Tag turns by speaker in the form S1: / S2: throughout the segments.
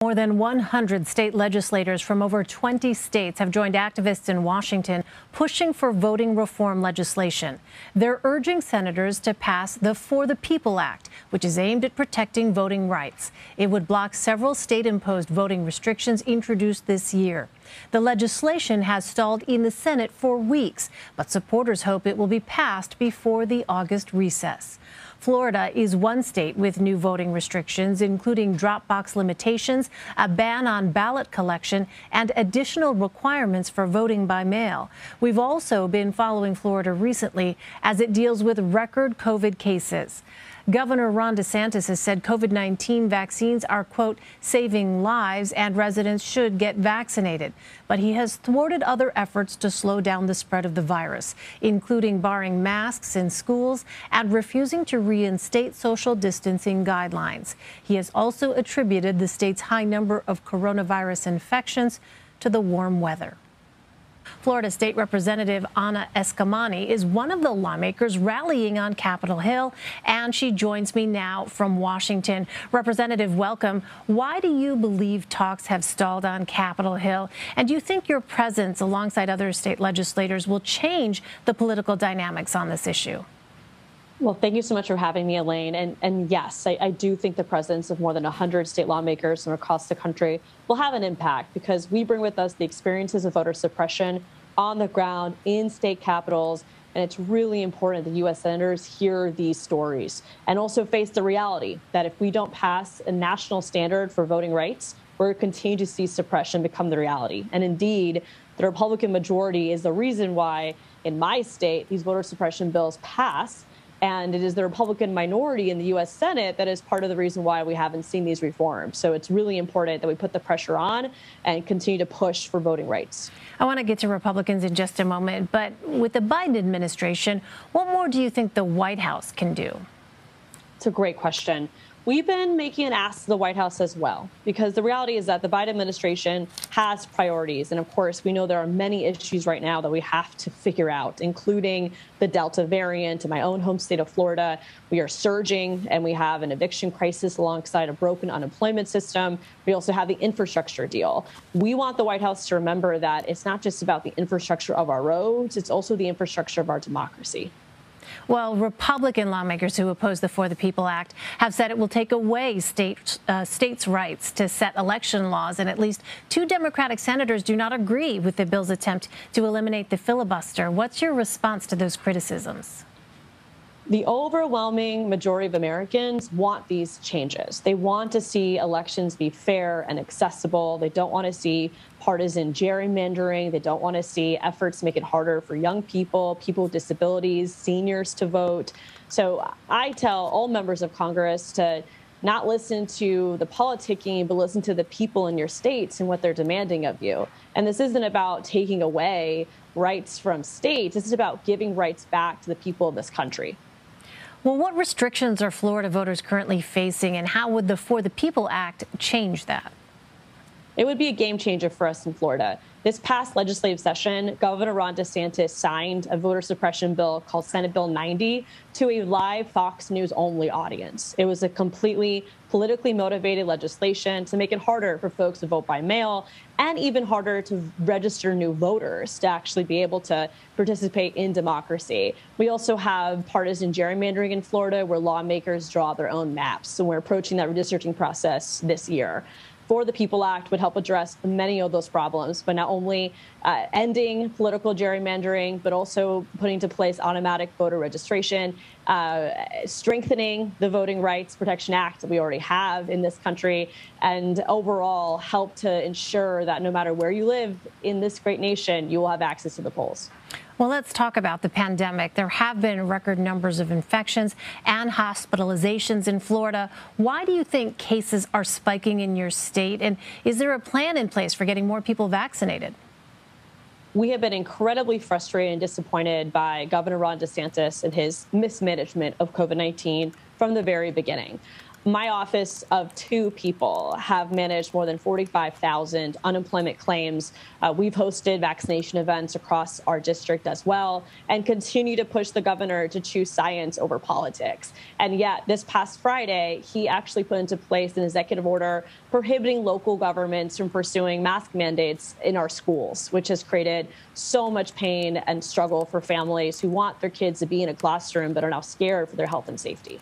S1: More than 100 state legislators from over 20 states have joined activists in Washington pushing for voting reform legislation. They're urging senators to pass the For the People Act, which is aimed at protecting voting rights. It would block several state-imposed voting restrictions introduced this year. The legislation has stalled in the Senate for weeks, but supporters hope it will be passed before the August recess. Florida is one state with new voting restrictions, including drop box limitations, a ban on ballot collection, and additional requirements for voting by mail. We've also been following Florida recently as it deals with record COVID cases. Governor Ron DeSantis has said COVID-19 vaccines are, quote, saving lives and residents should get vaccinated. But he has thwarted other efforts to slow down the spread of the virus, including barring masks in schools and refusing to reinstate social distancing guidelines. He has also attributed the state's high number of coronavirus infections to the warm weather. Florida State Representative Anna Eskamani is one of the lawmakers rallying on Capitol Hill, and she joins me now from Washington. Representative, welcome. Why do you believe talks have stalled on Capitol Hill? And do you think your presence alongside other state legislators will change the political dynamics on this issue?
S2: Well, thank you so much for having me, Elaine. And yes, I do think the presence of more than 100 state lawmakers from across the country will have an impact because we bring with us the experiences of voter suppression on the ground in state capitals. And it's really important that U.S. senators hear these stories and also face the reality that if we don't pass a national standard for voting rights, we're going to continue to see suppression become the reality. And indeed, the Republican majority is the reason why in my state these voter suppression bills pass. And it is the Republican minority in the U.S. Senate that is part of the reason why we haven't seen these reforms. So it's really important that we put the pressure on and continue to push for voting rights.
S1: I want to get to Republicans in just a moment, but with the Biden administration, what more do you think the White House can do?
S2: It's a great question. We've been making an ask to the White House as well, because the reality is that the Biden administration has priorities. And of course, we know there are many issues right now that we have to figure out, including the Delta variant. In my own home state of Florida, we are surging and we have an eviction crisis alongside a broken unemployment system. We also have the infrastructure deal. We want the White House to remember that it's not just about the infrastructure of our roads, it's also the infrastructure of our democracy.
S1: Well, Republican lawmakers who oppose the For the People Act have said it will take away states' rights to set election laws, and at least 2 Democratic senators do not agree with the bill's attempt to eliminate the filibuster. What's your response to those criticisms?
S2: The overwhelming majority of Americans want these changes. They want to see elections be fair and accessible. They don't want to see partisan gerrymandering. They don't want to see efforts to make it harder for young people, people with disabilities, seniors to vote. So I tell all members of Congress to not listen to the politicking, but listen to the people in your states and what they're demanding of you. And this isn't about taking away rights from states. This is about giving rights back to the people of this country.
S1: Well, what restrictions are Florida voters currently facing, and how would the For the People Act change that?
S2: It would be a game changer for us in Florida. This past legislative session, Governor Ron DeSantis signed a voter suppression bill called Senate Bill 90 to a live Fox News only audience. It was a completely politically motivated legislation to make it harder for folks to vote by mail and even harder to register new voters to actually be able to participate in democracy. We also have partisan gerrymandering in Florida where lawmakers draw their own maps. So we're approaching that redistricting process this year. For the People Act would help address many of those problems, but not only ending political gerrymandering, but also putting into place automatic voter registration, strengthening the Voting Rights Protection Act that we already have in this country, and overall help to ensure that no matter where you live in this great nation, you will have access to the polls.
S1: Well, let's talk about the pandemic. There have been record numbers of infections and hospitalizations in Florida. Why do you think cases are spiking in your state? And is there a plan in place for getting more people vaccinated?
S2: We have been incredibly frustrated and disappointed by Governor Ron DeSantis and his mismanagement of COVID-19 from the very beginning. My office of 2 people have managed more than 45,000 unemployment claims. We've hosted vaccination events across our district as well and continue to push the governor to choose science over politics. And yet this past Friday, he actually put into place an executive order prohibiting local governments from pursuing mask mandates in our schools, which has created so much pain and struggle for families who want their kids to be in a classroom but are now scared for their health and safety.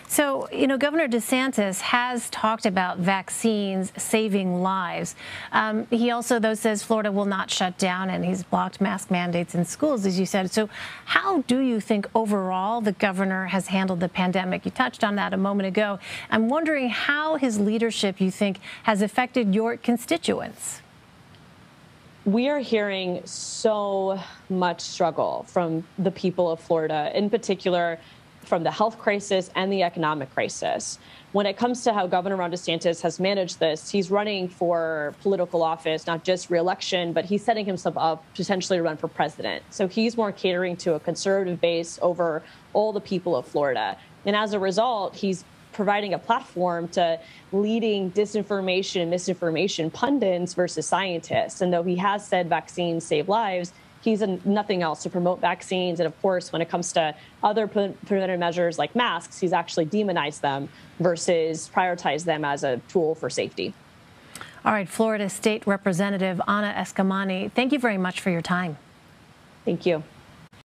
S1: So, Governor DeSantis has talked about vaccines saving lives. He also, though, says Florida will not shut down, and he's blocked mask mandates in schools, as you said. So how do you think overall the governor has handled the pandemic? You touched on that a moment ago. I'm wondering how his leadership, you think, has affected your constituents.
S2: We are hearing so much struggle from the people of Florida, in particular from the health crisis and the economic crisis. When it comes to how Governor Ron DeSantis has managed this, he's running for political office, not just re-election, but he's setting himself up potentially to run for president. So he's more catering to a conservative base over all the people of Florida. And as a result, he's providing a platform to leading disinformation and misinformation pundits versus scientists. And though he has said vaccines save lives, he's done nothing else to promote vaccines. And of course, when it comes to other preventative measures like masks, he's actually demonized them versus prioritize them as a tool for safety.
S1: All right, Florida State Representative Anna Eskamani, thank you very much for your time.
S2: Thank you.